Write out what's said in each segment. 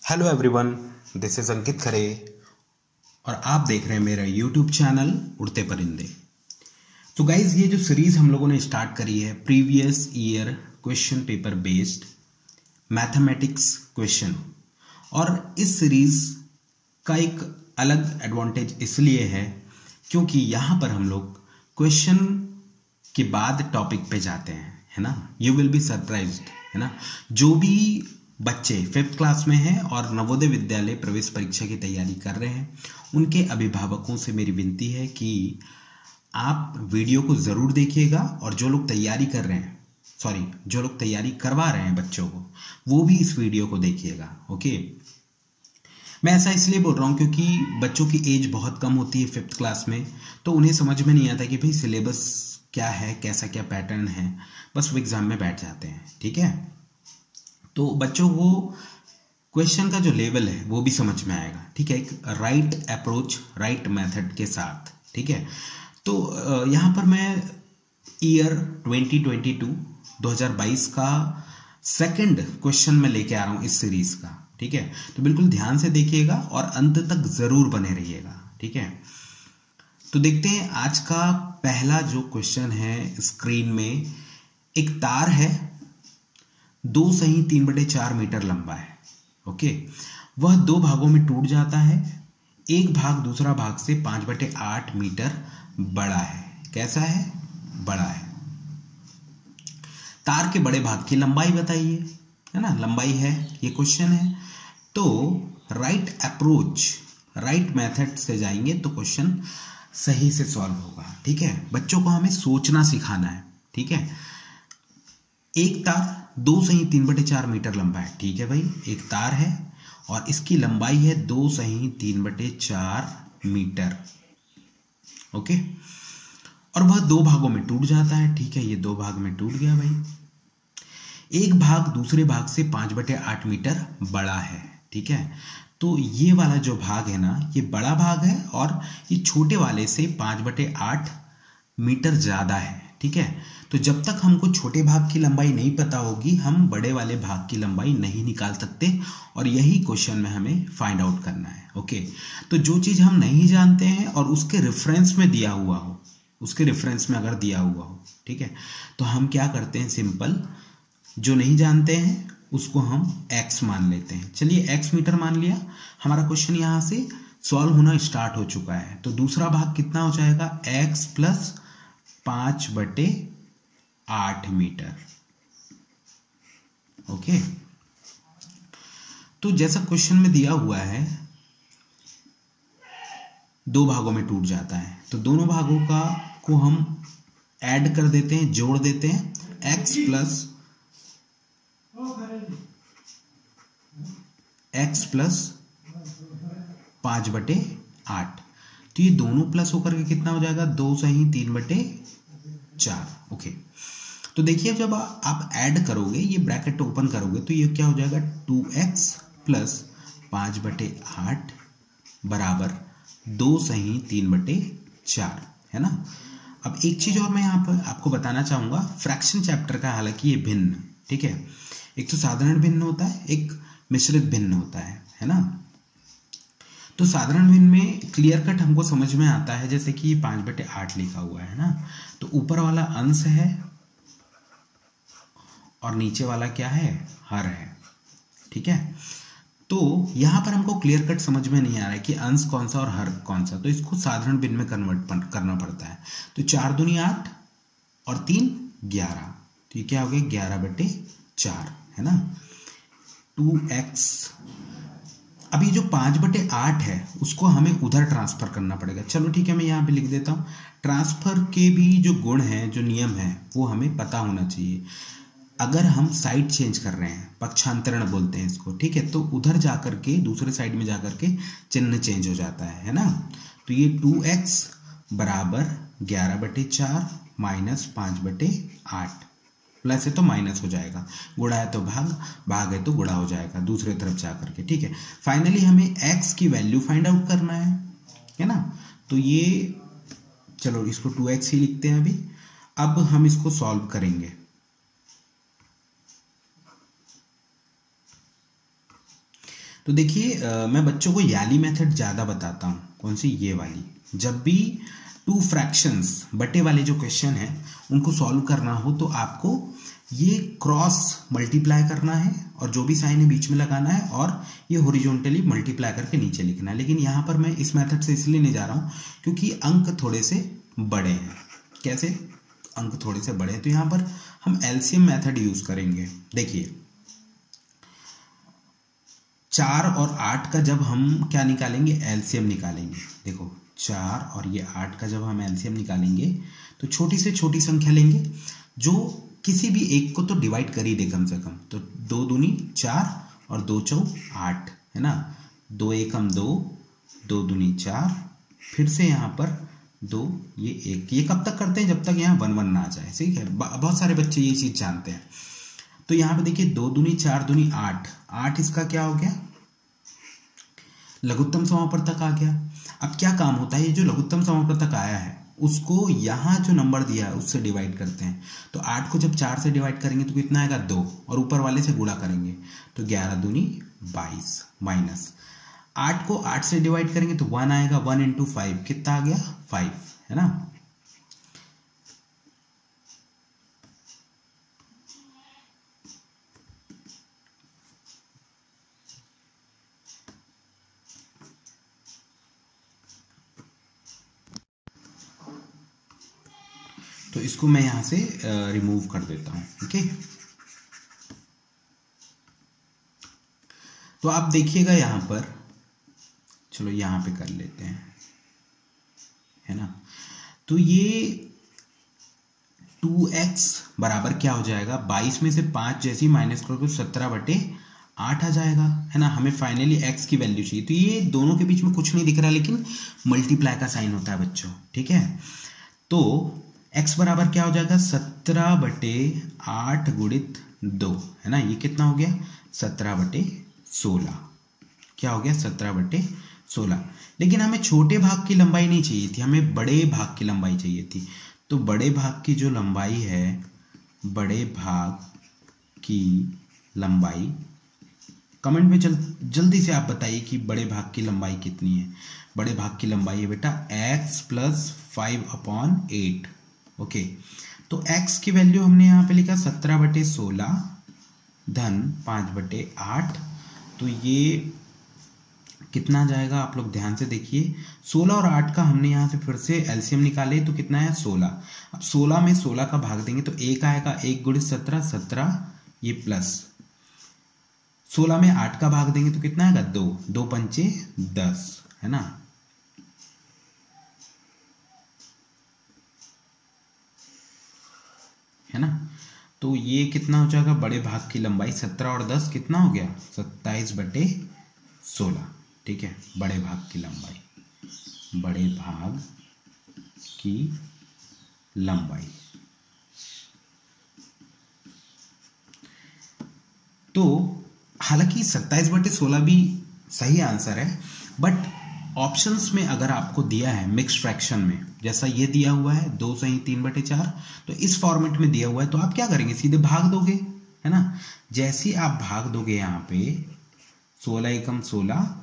Hello everyone, this is अंकित खरे और आप देख रहे हैं मेरा यूट्यूब चैनल उड़ते परिंदे। तो गाइज, ये जो सीरीज हम लोगों ने स्टार्ट करी है previous year question paper based mathematics question, और इस सीरीज का एक अलग एडवांटेज इसलिए है क्योंकि यहाँ पर हम लोग क्वेश्चन के बाद टॉपिक पे जाते हैं, है ना। यू विल बी सरप्राइज्ड, है ना। जो भी बच्चे 5th क्लास में हैं और नवोदय विद्यालय प्रवेश परीक्षा की तैयारी कर रहे हैं, उनके अभिभावकों से मेरी विनती है कि आप वीडियो को ज़रूर देखिएगा, और जो लोग तैयारी कर रहे हैं, जो लोग तैयारी करवा रहे हैं बच्चों को, वो भी इस वीडियो को देखिएगा। ओके, मैं ऐसा इसलिए बोल रहा हूँ क्योंकि बच्चों की एज बहुत कम होती है 5th क्लास में, तो उन्हें समझ में नहीं आता कि भाई सिलेबस क्या है, कैसा क्या पैटर्न है, बस वो एग्ज़ाम में बैठ जाते हैं। ठीक है, तो बच्चों को क्वेश्चन का जो लेवल है वो भी समझ में आएगा। ठीक है, एक राइट अप्रोच, राइट मेथड के साथ। ठीक है, तो यहाँ पर मैं ईयर 2022 का सेकंड क्वेश्चन में लेके आ रहा हूँ इस सीरीज का। ठीक है, तो बिल्कुल ध्यान से देखिएगा और अंत तक जरूर बने रहिएगा। ठीक है, तो देखते हैं आज का पहला जो क्वेश्चन है। स्क्रीन में एक तार है, 2 सही 3/4 मीटर लंबा है। ओके, वह 2 भागों में टूट जाता है। एक भाग दूसरा भाग से 5/8 मीटर बड़ा है। कैसा है? बड़ा है। तार के बड़े भाग की लंबाई बताइए, है ना। लंबाई है, ये क्वेश्चन है। तो राइट अप्रोच, राइट मेथड से जाएंगे तो क्वेश्चन सही से सॉल्व होगा। ठीक है, बच्चों को हमें सोचना सिखाना है। ठीक है, एक तार 2 सही 3/4 मीटर लंबा है। ठीक है भाई, एक तार है और इसकी लंबाई है 2 सही 3/4 मीटर। ओके, और वह 2 भागों में टूट जाता है। ठीक है, ये 2 भाग में टूट गया भाई। एक भाग दूसरे भाग से 5/8 मीटर बड़ा है। ठीक है, तो ये वाला जो भाग है ना, ये बड़ा भाग है और ये छोटे वाले से 5/8 मीटर ज्यादा है। ठीक है, तो जब तक हमको छोटे भाग की लंबाई नहीं पता होगी, हम बड़े वाले भाग की लंबाई नहीं निकाल सकते, और यही क्वेश्चन में हमें फाइंड आउट करना है। ओके, तो जो चीज हम नहीं जानते हैं और उसके रेफरेंस में दिया हुआ हो, उसके रेफरेंस में अगर दिया हुआ हो, ठीक है, तो हम क्या करते हैं, सिंपल जो नहीं जानते हैं उसको हम x मान लेते हैं। चलिए x मीटर मान लिया, हमारा क्वेश्चन यहां से सॉल्व होना स्टार्ट हो चुका है। तो दूसरा भाग कितना हो जाएगा, x + 5/8 मीटर। ओके, तो जैसा क्वेश्चन में दिया हुआ है 2 भागों में टूट जाता है, तो दोनों भागों को हम ऐड कर देते हैं, जोड़ देते हैं। x + 5/8, तो ये दोनों प्लस होकर के कितना हो जाएगा, 2 सही 3/4। ओके, तो देखिए जब आप ऐड करोगे, ये ब्रैकेट ओपन करोगे, तो ये क्या हो जाएगा, 2x + 5/8 बराबर 2 सही 3/4, है ना। अब एक चीज और मैं यहाँ पर आपको बताना चाहूंगा, फ्रैक्शन चैप्टर का, हालांकि ये भिन्न, ठीक है, एक तो साधारण भिन्न होता है, एक मिश्रित भिन्न होता है ना। तो साधारण भिन्न में क्लियर कट हमको समझ में आता है, जैसे कि 5/8 लिखा हुआ है ना, तो ऊपर वाला अंश है और नीचे वाला क्या है, हर है। ठीक है, तो यहां पर हमको क्लियर कट समझ में नहीं आ रहा है कि अंश कौन सा और हर कौन सा, तो इसको साधारण भिन्न में कन्वर्ट करना पड़ता है। तो 4 दूनी 8 और 3 11, तो ये क्या हो गया, 11/4, है ना। 2x, अभी जो 5/8 है उसको हमें उधर ट्रांसफर करना पड़ेगा। चलो ठीक है, मैं यहाँ पे लिख देता हूँ। ट्रांसफर के भी जो गुण हैं, जो नियम है, वो हमें पता होना चाहिए। अगर हम साइड चेंज कर रहे हैं, पक्षांतरण बोलते हैं इसको, ठीक है, तो उधर जाकर के, दूसरे साइड में जाकर के चिन्ह चेंज हो जाता है ना। तो ये 2x बराबर 11/4 माइनस 5/8, प्लस है तो माइनस हो जाएगा, गुणा है तो भाग है तो गुणा हो जाएगा दूसरे तरफ जाकर के। ठीक है, फाइनली हमें x की वैल्यू फाइंड आउट करना है ना। तो ये, चलो इसको 2x ही लिखते हैं अभी। अब हम इसको सॉल्व करेंगे। तो देखिए मैं बच्चों को याली मेथड ज़्यादा बताता हूँ। कौन सी? ये वाली। जब भी टू फ्रैक्शंस बटे वाले जो क्वेश्चन है उनको सॉल्व करना हो तो आपको ये क्रॉस मल्टीप्लाई करना है और जो भी साइन है बीच में लगाना है और ये हॉरिजॉन्टली मल्टीप्लाई करके नीचे लिखना है। लेकिन यहाँ पर मैं इस मेथड से इसलिए नहीं जा रहा हूँ क्योंकि अंक थोड़े से बड़े हैं। कैसे? अंक थोड़े से बड़े हैं तो यहाँ पर हम एलसीएम मेथड यूज करेंगे। देखिए 4 और 8 का जब हम क्या निकालेंगे? एलसीएम निकालेंगे। देखो 4 और ये 8 का जब हम एलसीएम निकालेंगे तो छोटी से छोटी संख्या लेंगे जो किसी भी एक को तो डिवाइड कर ही दे कम से कम। तो 2 दूनी 4 और 2 चौ 8 है ना। 2 एकम 2, 2 दूनी 4, फिर से यहाँ पर 2 ये 1। ये कब तक करते हैं? जब तक यहाँ 1 1 ना आ जाए। ठीक है, बहुत सारे बच्चे ये चीज जानते हैं। तो यहाँ पे देखिए 2 दूनी 4 दूनी 8, 8 इसका क्या हो गया? लघुत्तम समापवर्तक आ गया। अब क्या काम होता है? ये जो लघुत्तम समापवर्तक आया है उसको यहाँ जो नंबर दिया है उससे डिवाइड करते हैं। तो 8 को जब 4 से डिवाइड करेंगे तो कितना आएगा? 2, और ऊपर वाले से गुणा करेंगे तो 11 दूनी 22 माइनस 8 को 8 से डिवाइड करेंगे तो 1 आएगा। 1 इंटू 5 कितना आ गया? 5 है ना। तो इसको मैं यहां से रिमूव कर देता हूं। ठीक है, तो आप देखिएगा यहां पर, चलो यहां पे कर लेते हैं, है ना। तो ये 2x बराबर क्या हो जाएगा? 22 में से 5 जैसी माइनस करोगे 17/8 आ जाएगा, है ना। हमें फाइनली x की वैल्यू चाहिए। तो ये दोनों के बीच में कुछ नहीं दिख रहा लेकिन मल्टीप्लाई का साइन होता है बच्चों। ठीक है, तो x बराबर क्या हो जाएगा? 17/8 गुणित 2, है ना। ये कितना हो गया? 17/16। क्या हो गया? 17/16। लेकिन हमें छोटे भाग की लंबाई नहीं चाहिए थी, हमें बड़े भाग की लंबाई चाहिए थी। तो बड़े भाग की जो लंबाई है, बड़े भाग की लंबाई, कमेंट में जल्दी से आप बताइए कि बड़े भाग की लंबाई कितनी है। बड़े भाग की लंबाई है बेटा x + 5/8। ओके, तो x की वैल्यू हमने यहाँ पे लिखा 17/16 धन 5/8। तो ये कितना जाएगा? आप लोग ध्यान से देखिए, 16 और 8 का हमने यहाँ से फिर से एलसीएम निकाले तो कितना है? 16। अब 16 में 16 का भाग देंगे तो 1 आएगा। 1 गुणित 17, 17, ये प्लस 16 में 8 का भाग देंगे तो कितना आएगा? 2, 2 पंचे 10, है ना। है ना, तो ये कितना हो जाएगा? बड़े भाग की लंबाई 17 और 10 कितना हो गया? 27/16। ठीक है, बड़े भाग की लंबाई, बड़े भाग की लंबाई। तो हालांकि 27/16 भी सही आंसर है, बट ऑप्शंस में अगर आपको दिया है मिक्स्ड फ्रैक्शन में, जैसा ये दिया हुआ है 2 सही 3/4, तो इस फॉर्मेट में दिया हुआ है तो आप क्या करेंगे? सीधे भाग दोगे, है ना। जैसे आप भाग दोगे यहाँ पे 16 एकम 16,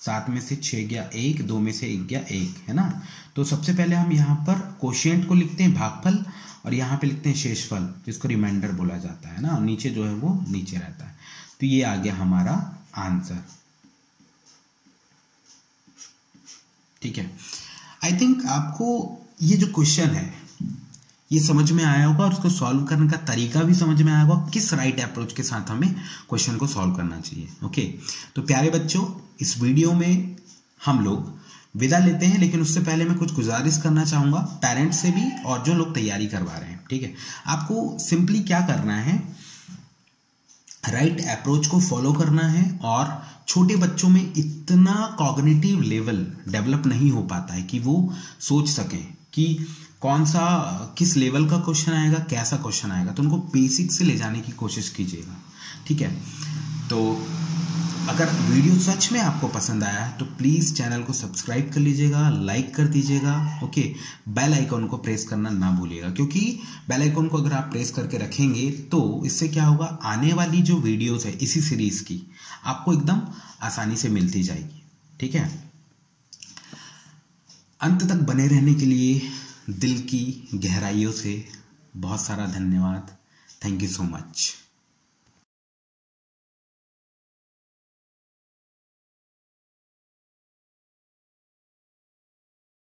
7 में से 6 गया 1, 2 में से 1 गया 1, है ना। तो सबसे पहले हम यहाँ पर कोशिएंट को लिखते हैं भागफल और यहाँ पे लिखते हैं शेषफल, जिसको रिमाइंडर बोला जाता है ना। नीचे जो है वो नीचे रहता है। तो ये आ गया हमारा आंसर। ठीक है, आई थिंक आपको ये जो क्वेश्चन है ये समझ में आया होगा और उसको सॉल्व करने का तरीका भी समझ में आया होगा, किस राइट अप्रोच के साथ हमें क्वेश्चन को सॉल्व करना चाहिए। ओके, तो प्यारे बच्चों, इस वीडियो में हम लोग विदा लेते हैं, लेकिन उससे पहले मैं कुछ गुजारिश करना चाहूंगा पेरेंट्स से भी और जो लोग तैयारी करवा रहे हैं। ठीक है, आपको सिंपली क्या करना है, राइट अप्रोच को फॉलो करना है। और छोटे बच्चों में इतना कॉग्निटिव लेवल डेवलप नहीं हो पाता है कि वो सोच सकें कि कौन सा किस लेवल का क्वेश्चन आएगा, कैसा क्वेश्चन आएगा। तो उनको बेसिक से ले जाने की कोशिश कीजिएगा। ठीक है, तो अगर वीडियो सच में आपको पसंद आया है तो प्लीज़ चैनल को सब्सक्राइब कर लीजिएगा, लाइक कर दीजिएगा, ओके। बेल आइकॉन को प्रेस करना ना भूलिएगा, क्योंकि बेल आइकॉन को अगर आप प्रेस करके रखेंगे तो इससे क्या होगा, आने वाली जो वीडियोस है इसी सीरीज़ की आपको एकदम आसानी से मिलती जाएगी, ठीक है। अंत तक बने रहने के लिए दिल की गहराइयों से बहुत सारा धन्यवाद। Thank you so much.